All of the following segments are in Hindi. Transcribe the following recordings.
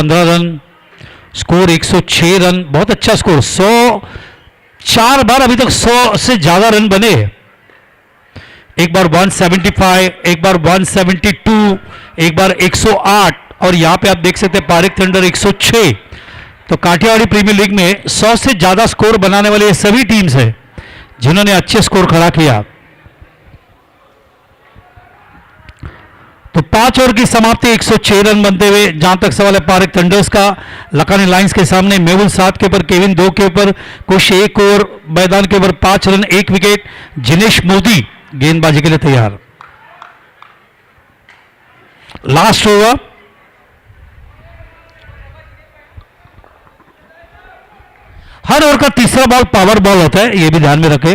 115 रन, स्कोर 106 रन, बहुत अच्छा स्कोर। 4 बार अभी तक 100 से ज्यादा रन बने। एक बार 175, एक बार 172, एक बार 108, और यहां पे आप देख सकते हैं पारिक थंडर 106। तो काठियावाड़ी प्रीमियर लीग में 100 से ज्यादा स्कोर बनाने वाले ये सभी टीम्स हैं जिन्होंने अच्छे स्कोर खड़ा किया। तो 5 ओवर की समाप्ति 106 रन बनते हुए। जहां तक सवाल है पारिक थंडर्स का, लखानी लाइंस के सामने मेहुल 7 के ऊपर, केविन 2 के ऊपर, कुछ 1 ओवर मैदान के ऊपर 5 रन 1 विकेट। जिनेश मोदी गेंदबाजी के लिए तैयार। लास्ट ओवर, हर ओवर का तीसरा बॉल पावर बॉल होता है, यह भी ध्यान में रखें।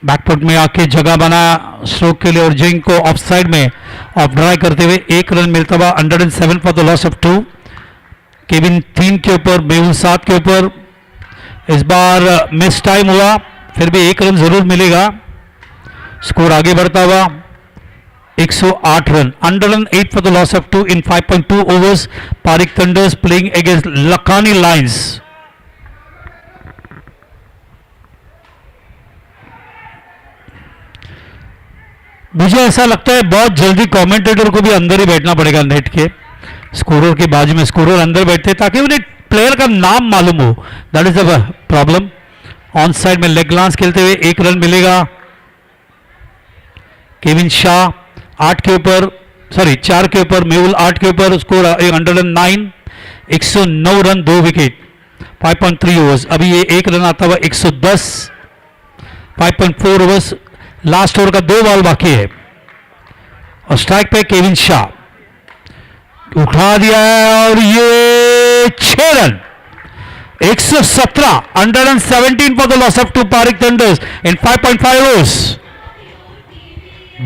बैकफुट में आके जगह बना स्ट्रोक के लिए और जिंग को ऑफ साइड में ऑफ ड्राई करते हुए 1 रन मिलता हुआ। 107 for the loss of 2। Kevin 3 के ऊपर, मेहुल 7 के ऊपर। इस बार मिस टाइम हुआ, फिर भी 1 रन जरूर मिलेगा। स्कोर आगे बढ़ता हुआ 108 run. 108 for the loss of 2 in 5.2 overs. Parikh thunders playing against Lakhani lions. मुझे ऐसा लगता है बहुत जल्दी कमेंटेटर को भी अंदर ही बैठना पड़ेगा नेट के, स्कोरर के बाजू में। स्कोरर अंदर बैठते ताकि उन्हें प्लेयर का नाम मालूम हो। That is the problem. On side में लेग ग्लांस खेलते हुए 1 रन मिलेगा। केविन शाह 8 के ऊपर, सॉरी 4 के ऊपर, मेहुल 8 के ऊपर। Score 109, 109 run 2 wicket. 5.3 ओवर्स। अभी ये 1 रन आता हुआ 110। 5.4 ओवर्स। लास्ट ओवर का 2 बॉल बाकी है और स्ट्राइक पे केविन शाह उठा दिया है और ये 6 run. 117, 117 for the loss of 2 Parikh thunders in 5.5 overs.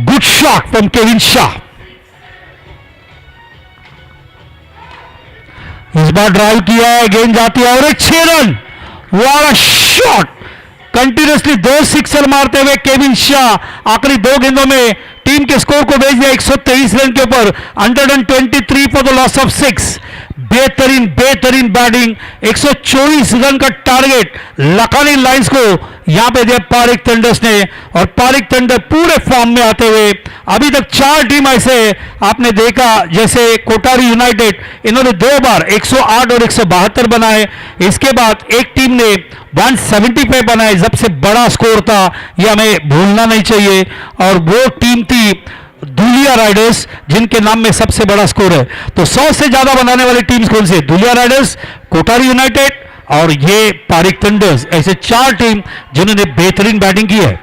Good shot from Kevin Shah. इस बार ड्राइव किया है, गेंद जाती है और 6 run. What a shot. Continuously 2 sixer मारते हुए केविन शाह आखिरी 2 गेंदों में टीम के स्कोर को भेज दिया 123 रन के ऊपर। 123 फॉर द लॉस ऑफ 6। बेहतरीन बैटिंग। 124 रन का टारगेट लखानी लाइंस को यहां पे दिया पारिक थंडर्स ने, और पारिक थंडर पूरे फॉर्म में आते हुए। अभी तक 4 टीम ऐसे आपने देखा, जैसे कोटारी यूनाइटेड, इन्होंने 2 बार 108 और 172 बनाए। इसके बाद एक टीम ने 175 बनाए, सबसे बड़ा स्कोर था, यह हमें भूलना नहीं चाहिए। और वो टीम थी धुलिया राइडर्स, जिनके नाम में सबसे बड़ा स्कोर है। तो 100 से ज्यादा बनाने वाली टीम्स कौन से? धुलिया राइडर्स, कोटारी यूनाइटेड और ये पारिक थंडर्स। ऐसे 4 टीम जिन्होंने बेहतरीन बैटिंग की है।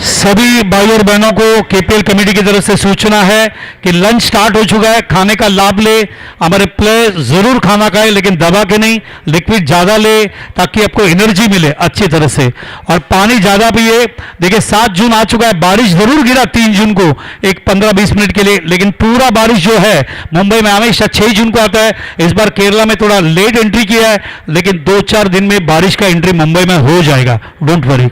सभी भाई और बहनों को केपीएल कमेटी की तरफ से सूचना है कि लंच स्टार्ट हो चुका है, खाने का लाभ ले। हमारे प्लेयर जरूर खाना खाए, लेकिन दबा के नहीं, लिक्विड ज्यादा ले ताकि आपको एनर्जी मिले अच्छी तरह से, और पानी ज्यादा पिए। देखिए 7 जून आ चुका है, बारिश जरूर गिरा 3 जून को एक 15-20 मिनट के लिए, लेकिन पूरा बारिश जो है मुंबई में हमेशा 6 जून को आता है। इस बार केरला में थोड़ा लेट एंट्री किया है, लेकिन 2-4 दिन में बारिश का एंट्री मुंबई में हो जाएगा, डोंट वरी।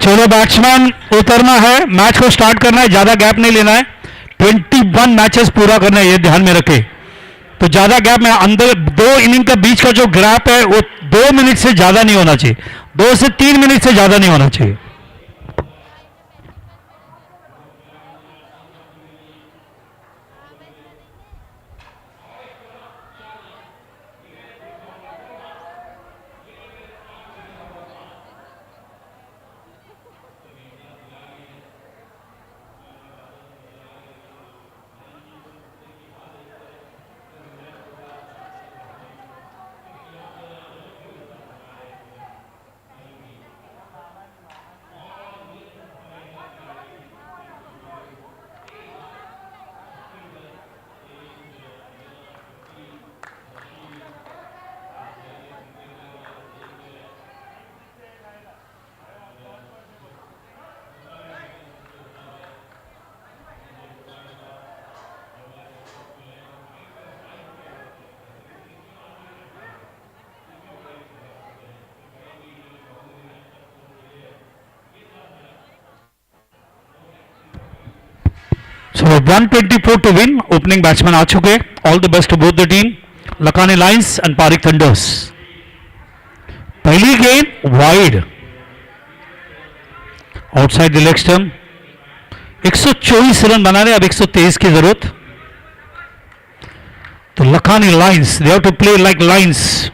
चलो बैट्समैन उतरना है, मैच को स्टार्ट करना है, ज्यादा गैप नहीं लेना है। 21 मैचेस पूरा करना है, ये ध्यान में रखें। तो ज्यादा गैप में अंदर 2 इनिंग का बीच का जो गैप है वो 2 मिनट से ज्यादा नहीं होना चाहिए, 2 से 3 मिनट से ज्यादा नहीं होना चाहिए। So 124 to win. Opening batsman आ चुके. All the best to both the team. Lakhani lions and Parikh thunders. पहली गेंद wide outside the leg stump. 124 run बनाने, अब 123 की जरूरत. तो Lakhani lions, they have to play like lions.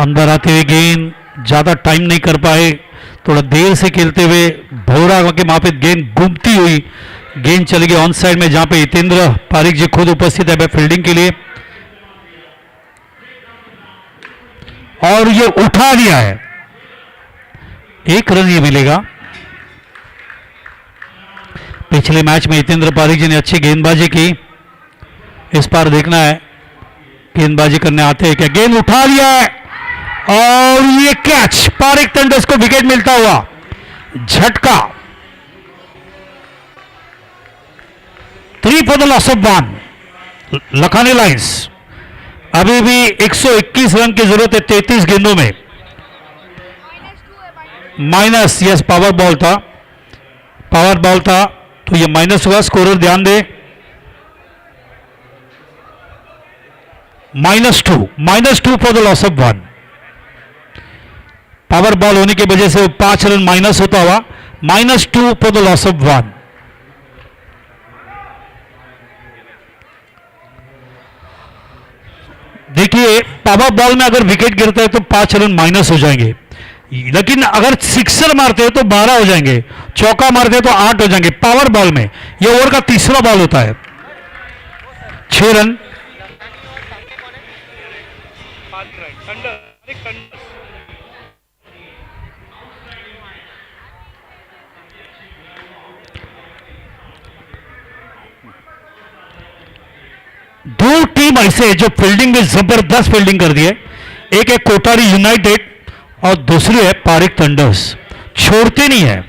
अंदर आते हुए गेंद ज्यादा टाइम नहीं कर पाए, थोड़ा देर से खेलते हुए भौरा के वहां पे गेंद घूमती हुई गेंद चली गई ऑन साइड में, जहां पे हितेंद्र पारिक जी खुद उपस्थित है फील्डिंग के लिए, और ये उठा दिया है. 1 रन ये मिलेगा. पिछले मैच में हितेंद्र पारिक जी ने अच्छी गेंदबाजी की, इस बार देखना है गेंदबाजी करने आते हैं क्या. गेंद उठा लिया है और ये कैच. पारिक थंडर्स को विकेट मिलता हुआ. झटका. 3 for the loss of 1. Lakhani lines अभी भी 121 रन की जरूरत है 33 गेंदों में. माइनस, यस पावर बॉल था, पावर बॉल था तो ये माइनस हुआ. स्कोरर ध्यान दे. -2 for the loss of 1. Power ball होने की वजह से 5 रन माइनस होता हुआ. -2 फॉर द लॉस ऑफ 1. देखिए पावर बॉल में अगर विकेट गिरता है तो 5 रन माइनस हो जाएंगे, लेकिन अगर सिक्सर मारते हैं तो 12 हो जाएंगे, चौका मारते हैं तो 8 हो जाएंगे. पावर बॉल में यह ओवर का तीसरा बॉल होता है. 6 रन. दो टीम ऐसे जो फील्डिंग में जबरदस्त फील्डिंग कर दी है. एक है कोटारी यूनाइटेड और दूसरी है पारिक थंडर्स. छोड़ते नहीं है,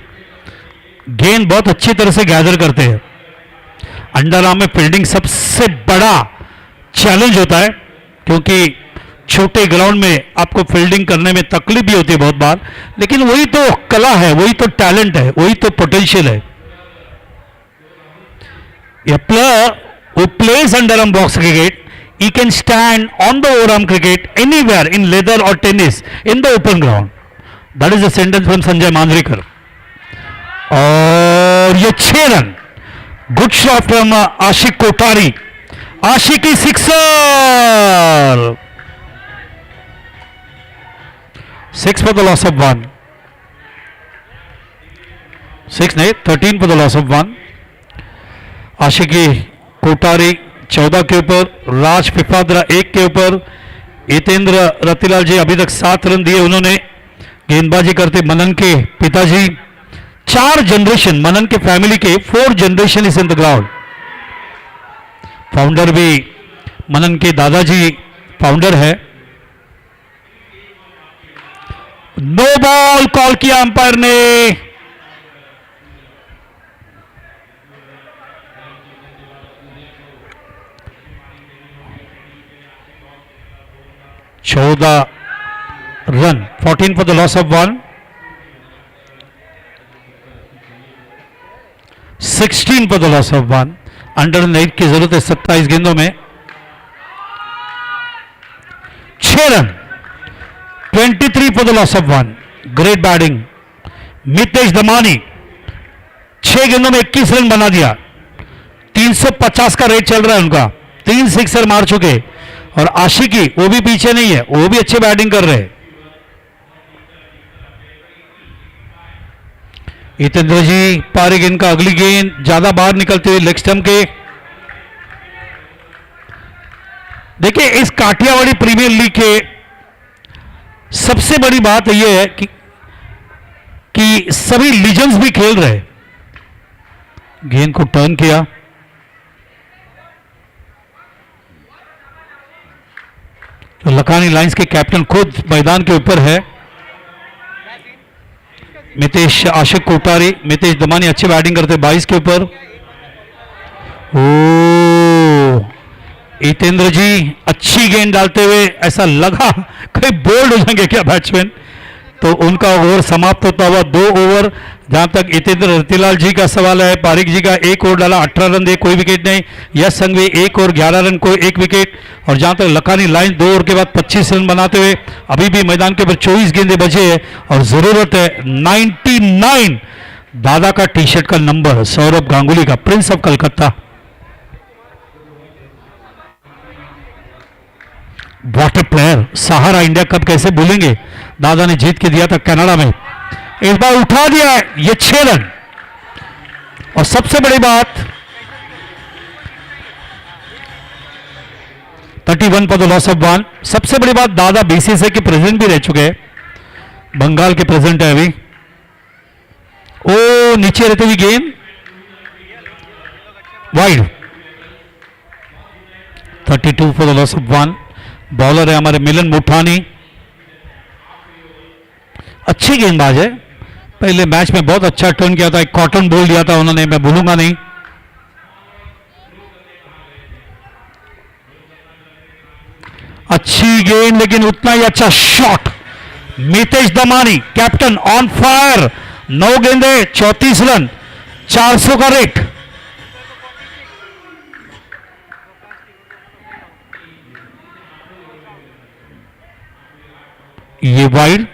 गेंद बहुत अच्छी तरह से गैदर करते हैं. अंडर आर्म में फील्डिंग सबसे बड़ा चैलेंज होता है, क्योंकि छोटे ग्राउंड में आपको फील्डिंग करने में तकलीफ भी होती है बहुत बार, लेकिन वही तो कला है, वही तो टैलेंट है, वही तो पोटेंशियल है. A player who plays underarm box cricket, he can stand on the overarm cricket anywhere in leather or tennis in the open ground. That is a sentence from Sanjay Manjrekar. और ये 6 रन. गुड शॉट फ्रॉम आशिक कोठारी. आशिक की sixer. 6 for the loss of 1. 6 नहीं, 13 for the loss of 1. आशिकी कोठारी 14 के ऊपर, राज पिपाद्रा 1 के ऊपर. हितेंद्र रतिलाल जी अभी तक 7 रन दिए उन्होंने गेंदबाजी करते. मनन के पिताजी, 4 जनरेशन मनन के फैमिली के 4 generation is in the ground. Founder भी मनन के दादाजी फाउंडर है. नो बॉल कॉल किया अंपायर ने. Run. 14 for the loss of 1. 16 for the loss of 1. Under 8 की जरूरत है 27 गेंदों में. for the loss of 1. Great batting. Mitesh Damani 6 गेंदों में 21 रन बना दिया. 350 का रेट चल रहा है उनका. 3 सिक्सर मार चुके. और आशिकी वो भी पीछे नहीं है, वो भी अच्छी बैटिंग कर रहे हैं. हितेंद्र जी पारी गेंद का अगली गेंद ज्यादा बाहर निकलते हुए लेग स्टंप के. देखिए इस काठियावाड़ी प्रीमियर लीग के सबसे बड़ी बात यह है कि सभी लीजेंड्स भी खेल रहे. गेंद को टर्न किया. तो लखानी लाइंस के कैप्टन खुद मैदान के ऊपर है. मितेश आशिक कोठारी, मितेश दमानी अच्छी बैटिंग करते 22 के ऊपर. ओ हितेंद्र जी अच्छी गेंद डालते हुए ऐसा लगा कहीं बोल्ड हो जाएंगे क्या बैट्समैन. तो उनका ओवर समाप्त होता हुआ 2 ओवर. जहां तक हितेंद्र रतिलाल जी का सवाल है, पारिक जी का 1 ओवर डाला 18 रन दे कोई विकेट नहीं. यश संघवी 1 ओवर 11 रन को 1 विकेट. और जहां तक लखानी लाइन 2 ओवर के बाद 25 रन बनाते हुए अभी भी मैदान के ऊपर 24 गेंदे बचे हैं. और जरूरत है 99 दादा का टी शर्ट का नंबर सौरभ गांगुली का, Prince of Calcutta. Water player, Sahara India cup कैसे भूलेंगे. दादा ने जीत के दिया था कनाडा में. इस बार उठा दिया है ये 6 रन. और सबसे बड़ी बात 31 फॉर द लॉस ऑफ 1. सबसे बड़ी बात दादा बीसीसीआई के प्रेसिडेंट भी रह चुके हैं. बंगाल के प्रेसिडेंट है अभी. ओ नीचे रहते हुए गेंद wide. 32 for the loss of 1. Bowler है हमारे मिलन मुठानी. अच्छी गेंदबाज है. पहले मैच में बहुत अच्छा टर्न किया था. एक कॉटन बॉल दिया था उन्होंने, मैं भूलूंगा नहीं. अच्छी गेंद लेकिन उतना ही अच्छा shot. Mitesh Damani captain on fire. 9 गेंदे 34 रन 400 का रेट. ये वाइड.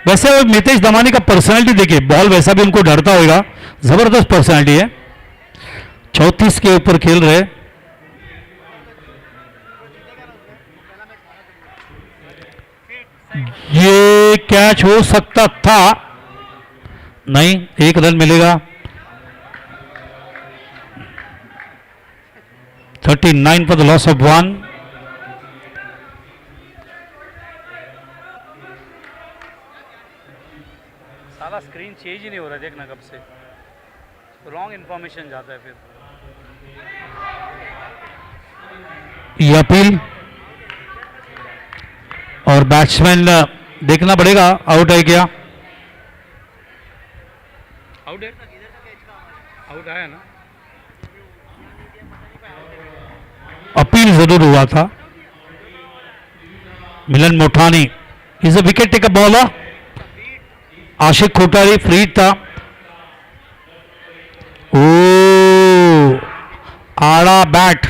वैसे मितेश दमानी का पर्सनालिटी देखिए, बॉल वैसा भी उनको डरता होगा. जबरदस्त पर्सनालिटी है. 34 के ऊपर खेल रहे. ये कैच हो सकता था, नहीं 1 रन मिलेगा. 39 फॉर द लॉस ऑफ 1. साला स्क्रीन चेंज ही नहीं हो रहा, देखना कब से रॉन्ग इंफॉर्मेशन जाता है फिर. ये अपील और बैट्समैन देखना पड़ेगा आउट है क्या. आउट है, आउट आया ना. अपील जरूर हुआ था. Milan Mothani is a wicket taker bowler. Ashiq Kothari free था. ओ आड़ा बैट,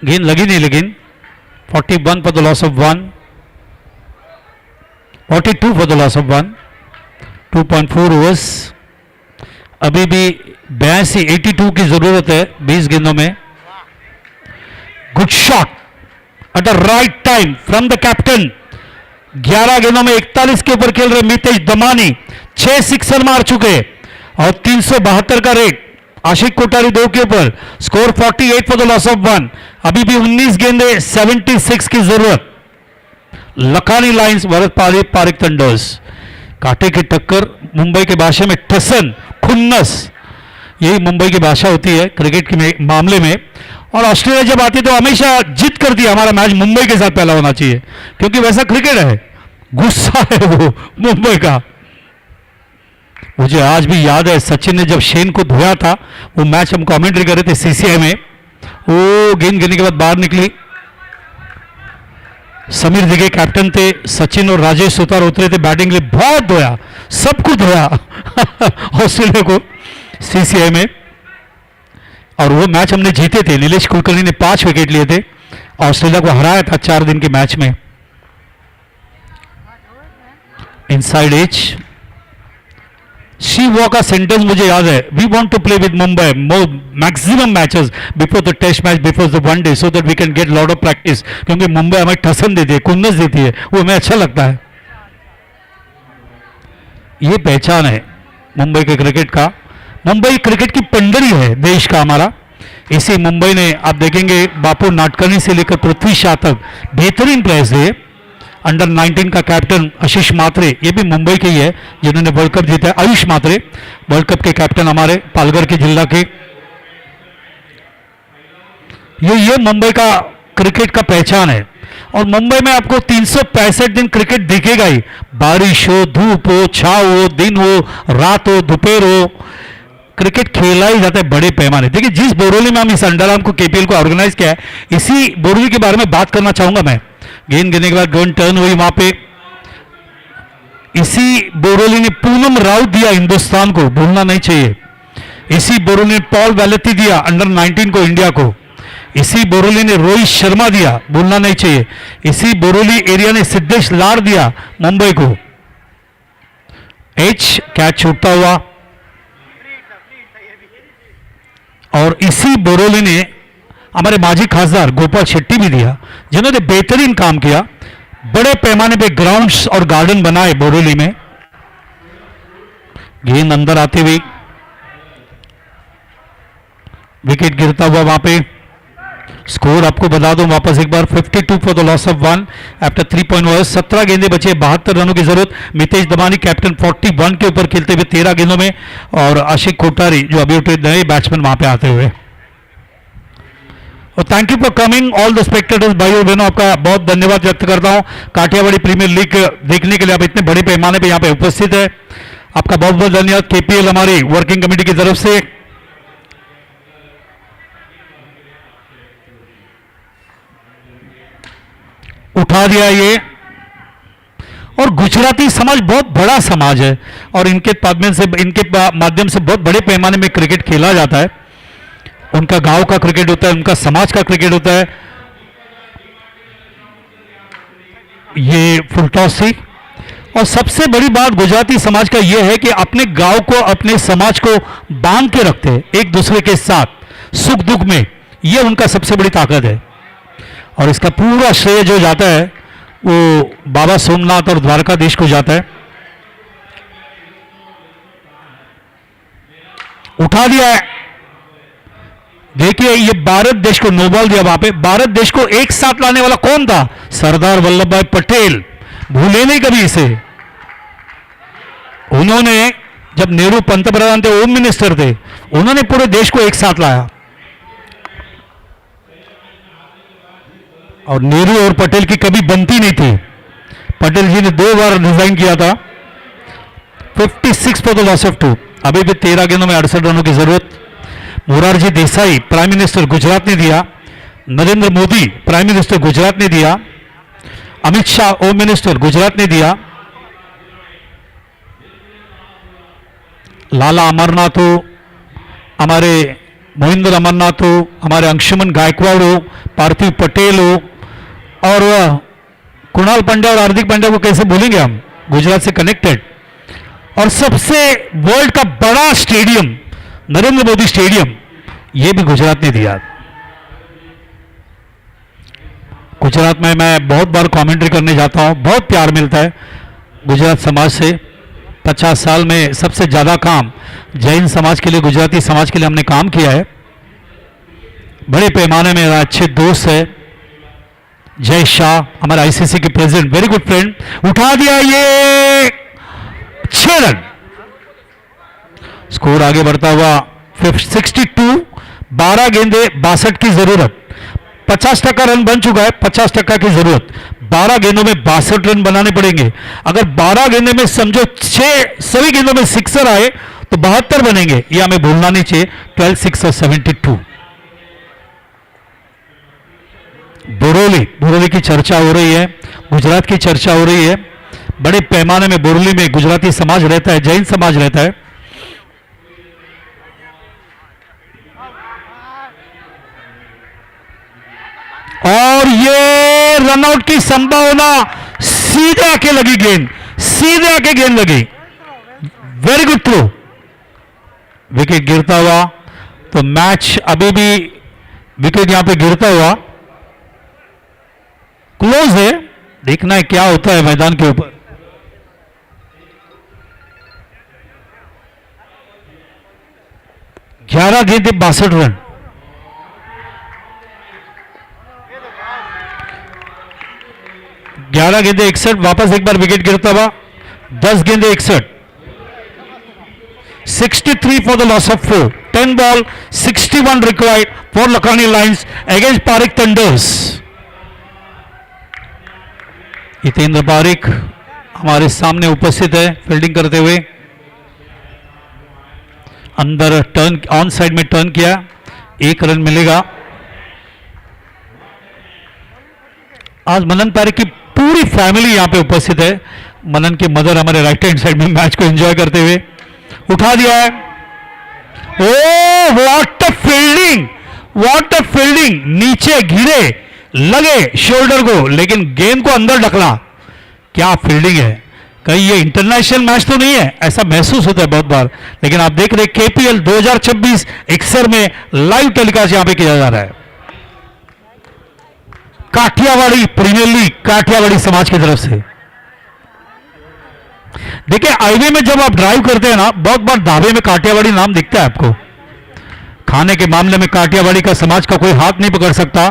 गेंद लगी नहीं लेकिन. 41 for the loss of 1. 42 for the loss of 1. 2.4 overs. अभी भी 82 की जरूरत है 20 गेंदों में. Good shot at the right time from the captain. 11 गेंदों में 41 के ऊपर खेल रहे मितेश दमानी. 6 सिक्सर मार चुके और 372 का रेट. आशिक कोठारी 2 के ऊपर. Score 48 for the loss of 1. अभी भी 19 गेंदे 76 की जरूरत. लखानी लाइंस भरत पारिक थंडर्स. कांटे की टक्कर. मुंबई की भाषा में टसन, खुन्नस, यही मुंबई की भाषा होती है क्रिकेट के मामले में. और ऑस्ट्रेलिया जब आती तो हमेशा जीत करती है. हमारा मैच मुंबई के साथ पहला होना चाहिए क्योंकि वैसा क्रिकेट है. गुस्सा है वो मुंबई का. मुझे आज भी याद है सचिन ने जब शेन को धोया था, वो मैच हम कमेंट्री कर रहे थे सीसीआई में. वो गेंद गिरने के बाद बाहर निकली. समीर दिगे कैप्टन थे. सचिन और राजेश सुतार उतरे थे बैटिंग के लिए. बहुत धोया, सब कुछ धोया ऑस्ट्रेलिया को सीसीआई में. और वो मैच हमने जीते थे. नीलेश कुलकर्णी ने 5 विकेट लिए थे. ऑस्ट्रेलिया को हराया था 4 दिन के मैच में. इनसाइड एज शी वॉ का सेंटेंस मुझे याद है, we want to play with Mumbai maximum matches before the test match, before the one day, so that we can get lot of practice, क्योंकि मुंबई हमें ठसन देती है, कुन्नस देती है, वो हमें अच्छा लगता है। ये पहचान है मुंबई के क्रिकेट का। मुंबई क्रिकेट की पंडरी है देश का हमारा। इसी मुंबई ने आप देखेंगे बापू नाटकर्णी से लेकर पृथ्वी शाह तक बेहतरीन प्लेयर्स है। अंडर 19 का कैप्टन आशीष मात्रे, ये भी मुंबई के ही है जिन्होंने वर्ल्ड कप जीता है। आयुष मात्रे वर्ल्ड कप के कैप्टन हमारे पालघर के जिला के। ये मुंबई का क्रिकेट का पहचान है। और मुंबई में आपको 365 दिन क्रिकेट दिखेगा ही, बारिश हो, धूप हो, छाव हो, दिन हो, रात हो, दोपहर हो, क्रिकेट खेला ही जाता है बड़े पैमाने। देखिए जिस बोरोली में हम इस अंडर आर्म को केपीएल को ऑर्गेनाइज किया है, इसी बोरोली के बारे में बात करना चाहूंगा मैं। गेंद गिरने के बाद गन टर्न हुई वहां पे, इसी बोरोली ने पूनम राउत दिया हिंदुस्तान को, भूलना नहीं चाहिए। इसी बोरोली ने पॉल वैलेटी दिया अंडर 19 को इंडिया को। इसी बोरोली ने रोहित शर्मा दिया, भूलना नहीं चाहिए। इसी बोरोली एरिया ने सिद्धेश लाड दिया मुंबई को। एच कैच छूटता हुआ, और इसी बोरोली ने हमारे माजी खासदार गोपाल शेट्टी भी दिया, जिन्होंने बेहतरीन काम किया। बड़े पैमाने पे ग्राउंड्स और गार्डन बनाए बोरोली में। गेंद अंदर आती हुई, विकेट गिरता हुआ वहां पे। स्कोर आपको बता दूं वापस एक बार, 52 for the loss of 1 after 3 point over. 17 गेंदे बचे, 72 रनों की जरूरत। मितेश दमानी कैप्टन 41 के ऊपर खेलते हुए 13 गेंदों में, और आशिक कोठारी जो अभी उठे नए बैट्समैन वहां पे आते हुए। और thank you for coming all the spectators, भाइयों बहनों, आपका बहुत धन्यवाद व्यक्त करता हूं। काठियावाड़ी प्रीमियर लीग देखने के लिए आप इतने बड़े पैमाने पे यहां पे उपस्थित है, आपका बहुत बहुत धन्यवाद केपीएल हमारी वर्किंग कमेटी की तरफ से। उठा दिया ये, और गुजराती समाज बहुत बड़ा समाज है, और इनके माध्यम से बहुत बड़े पैमाने में क्रिकेट खेला जाता है। उनका गांव का क्रिकेट होता है, उनका समाज का क्रिकेट होता है। ये फुल टॉस थी, और सबसे बड़ी बात गुजराती समाज का यह है कि अपने गांव को, अपने समाज को बांध के रखते हैं एक दूसरे के साथ सुख दुख में। यह उनका सबसे बड़ी ताकत है, और इसका पूरा श्रेय जो जाता है वो बाबा सोमनाथ और द्वारकाधीश को जाता है। उठा दिया है, देखिए ये भारत देश को नो बॉल दिया वहां पे। भारत देश को एक साथ लाने वाला कौन था? सरदार वल्लभ भाई पटेल, भूले नहीं कभी इसे। उन्होंने जब नेहरू पंतप्रधान थे, होम मिनिस्टर थे, उन्होंने पूरे देश को एक साथ लाया। और नेहरू और पटेल की कभी बनती नहीं थी। पटेल जी ने 2 बार रिजाइन किया था। 56 फॉर द लॉस ऑफ 2। अभी भी 13 गेंदों में 68 रनों की जरूरत। मोरारजी देसाई प्राइम मिनिस्टर गुजरात ने दिया, नरेंद्र मोदी प्राइम मिनिस्टर गुजरात ने दिया, अमित शाह होम मिनिस्टर गुजरात ने दिया, लाला अमरनाथ हो, हमारे मोहिंदर अमरनाथ हो, हमारे अंशुमन गायकवाड़ हो, पार्थिव पटेल हो, और कुणाल पांड्या और हार्दिक पांड्या को कैसे भूलेंगे हम, गुजरात से कनेक्टेड। और सबसे वर्ल्ड का बड़ा स्टेडियम नरेंद्र मोदी स्टेडियम, यह भी गुजरात ने दिया। गुजरात में मैं बहुत बार कमेंट्री करने जाता हूं, बहुत प्यार मिलता है गुजरात समाज से। 50 साल में सबसे ज्यादा काम जैन समाज के लिए, गुजराती समाज के लिए हमने काम किया है। बड़े पैमाने में अच्छे दोस्त है जय शाह, हमारे आईसीसी के प्रेसिडेंट, वेरी गुड फ्रेंड। उठा दिया ये 6 रन। स्कोर आगे बढ़ता हुआ 62, 12 गेंदे 62 की जरूरत। 50% रन बन चुका है, 50% की जरूरत। 12 गेंदों में 62 रन बनाने पड़ेंगे। अगर 12 गेंदे में समझो 6 सभी गेंदों में सिक्सर आए तो 72 बनेंगे, यह हमें भूलना नहीं चाहिए। 12 6 और 72। बोरोली की चर्चा हो रही है, गुजरात की चर्चा हो रही है। बड़े पैमाने में बोरोली में गुजराती समाज रहता है, जैन समाज रहता है। और ये रनआउट की संभावना, सीधे आके लगी गेंद, सीधे आके गेंद लगी, वेरी गुड थ्रो, विकेट गिरता हुआ। तो मैच अभी भी विकेट यहां पे गिरता हुआ क्लोज है, देखना है क्या होता है मैदान के ऊपर। ग्यारह गेंदे 62 रन। ग्यारह गेंदे 61, वापस एक बार विकेट गिरता हुआ। 10 गेंदे 61, 63 for the loss of 4. 10 ball, 61 required for Lakhani Lions against Parik Thunders. Hitendra Pareek हमारे सामने उपस्थित है फील्डिंग करते हुए। अंदर टर्न, ऑन साइड में टर्न किया, 1 रन मिलेगा। आज मनन पारिक की पूरी फैमिली यहां पे उपस्थित है। मनन के मदर हमारे राइट हैंड साइड में मैच को एंजॉय करते हुए। उठा दिया है, oh what a fielding, what a fielding, नीचे गिरे, लगे शोल्डर को, लेकिन गेंद को अंदर ढकला। क्या फील्डिंग है, कहीं ये इंटरनेशनल मैच तो नहीं है, ऐसा महसूस होता है बहुत बार। लेकिन आप देख रहे केपीएल 2026 एक्सर में लाइव टेलीकास्ट यहां पे किया जा रहा है। काठियावाड़ी प्रीमियर लीग, काठियावाड़ी समाज की तरफ से। देखिए हाईवे में जब आप ड्राइव करते हैं ना, बहुत बार ढाबे में काठियावाड़ी नाम दिखता है आपको। खाने के मामले में काठियावाड़ी का समाज का कोई हाथ नहीं पकड़ सकता।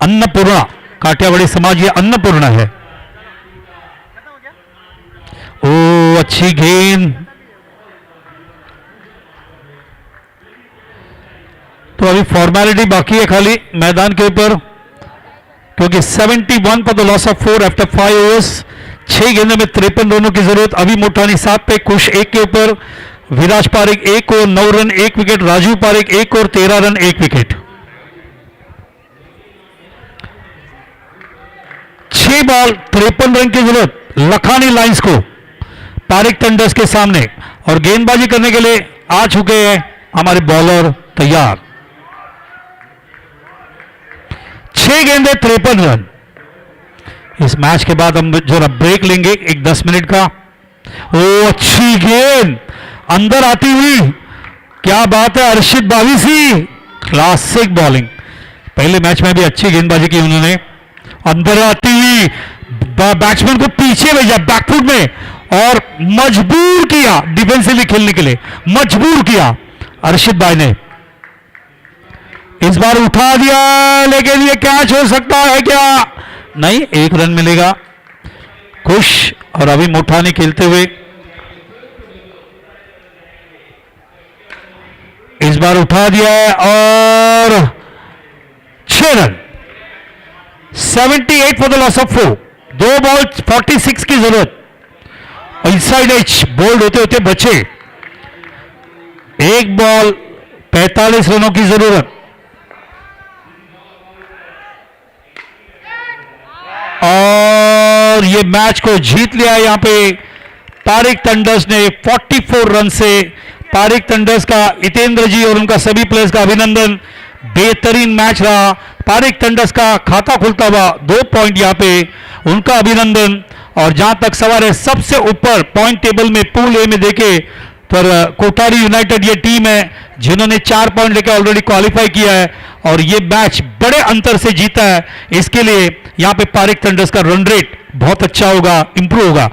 अन्नपूर्णा, काठियावाड़ी समाज ये अन्नपूर्णा है। ओ अच्छी गेंद, तो अभी फॉर्मेलिटी बाकी है खाली मैदान के ऊपर, क्योंकि 71 पर the loss of 4 after 5 overs. 6 गेंदों में 53 रनों की जरूरत। अभी मोटानी 7 पे, खुश 1 के ऊपर, विराज पारिक 1 और 9 रन 1 विकेट, राजू पारिक 1 और 13 रन 1 विकेट। 6 बॉल 53 रन की जरूरत लखानी लाइंस को पारिक थंडर्स के सामने, और गेंदबाजी करने के लिए आ चुके हैं हमारे बॉलर तैयार। 6 गेंदे 53 रन। इस मैच के बाद हम जरा ब्रेक लेंगे, एक 10 मिनट का। ओ अच्छी गेंद अंदर आती हुई, क्या बात है, अर्शित बाविसी, क्लासिक बॉलिंग। पहले मैच में भी अच्छी गेंदबाजी की उन्होंने। अंदर आती हुई बैट्समैन को पीछे भेजा बैकफुट में, और मजबूर किया डिफेंसिवली खेलने के लिए, मजबूर किया अर्शित भाई ने। इस बार उठा दिया, लेकिन ये कैच हो सकता है क्या? नहीं, 1 रन मिलेगा। खुश और अभी मोठानी खेलते हुए। इस बार उठा दिया है और 6 run. 78 for the loss of 4। 2 ball 46 की जरूरत। इनसाइड एज बोल्ड होते होते बचे। 1 बॉल 45 रनों की जरूरत। और ये मैच को जीत लिया यहां पे पारिक थंडर्स ने 44 रन से। पारिक थंडर्स का हितेंद्र जी और उनका सभी प्लेयर्स का अभिनंदन। बेहतरीन मैच रहा। पारिक थंडर्स का खाता खुलता हुआ 2 पॉइंट यहां पे, उनका अभिनंदन। और जहां तक सवाल है, सबसे ऊपर पॉइंट टेबल में पूल ए में देखे तो कोठारी यूनाइटेड ये टीम है जिन्होंने 4 पॉइंट लेकर ऑलरेडी क्वालिफाई किया है, और ये मैच बड़े अंतर से जीता है। इसके लिए यहां पे पारिक थंडर्स का रन रेट बहुत अच्छा होगा, इंप्रूव होगा।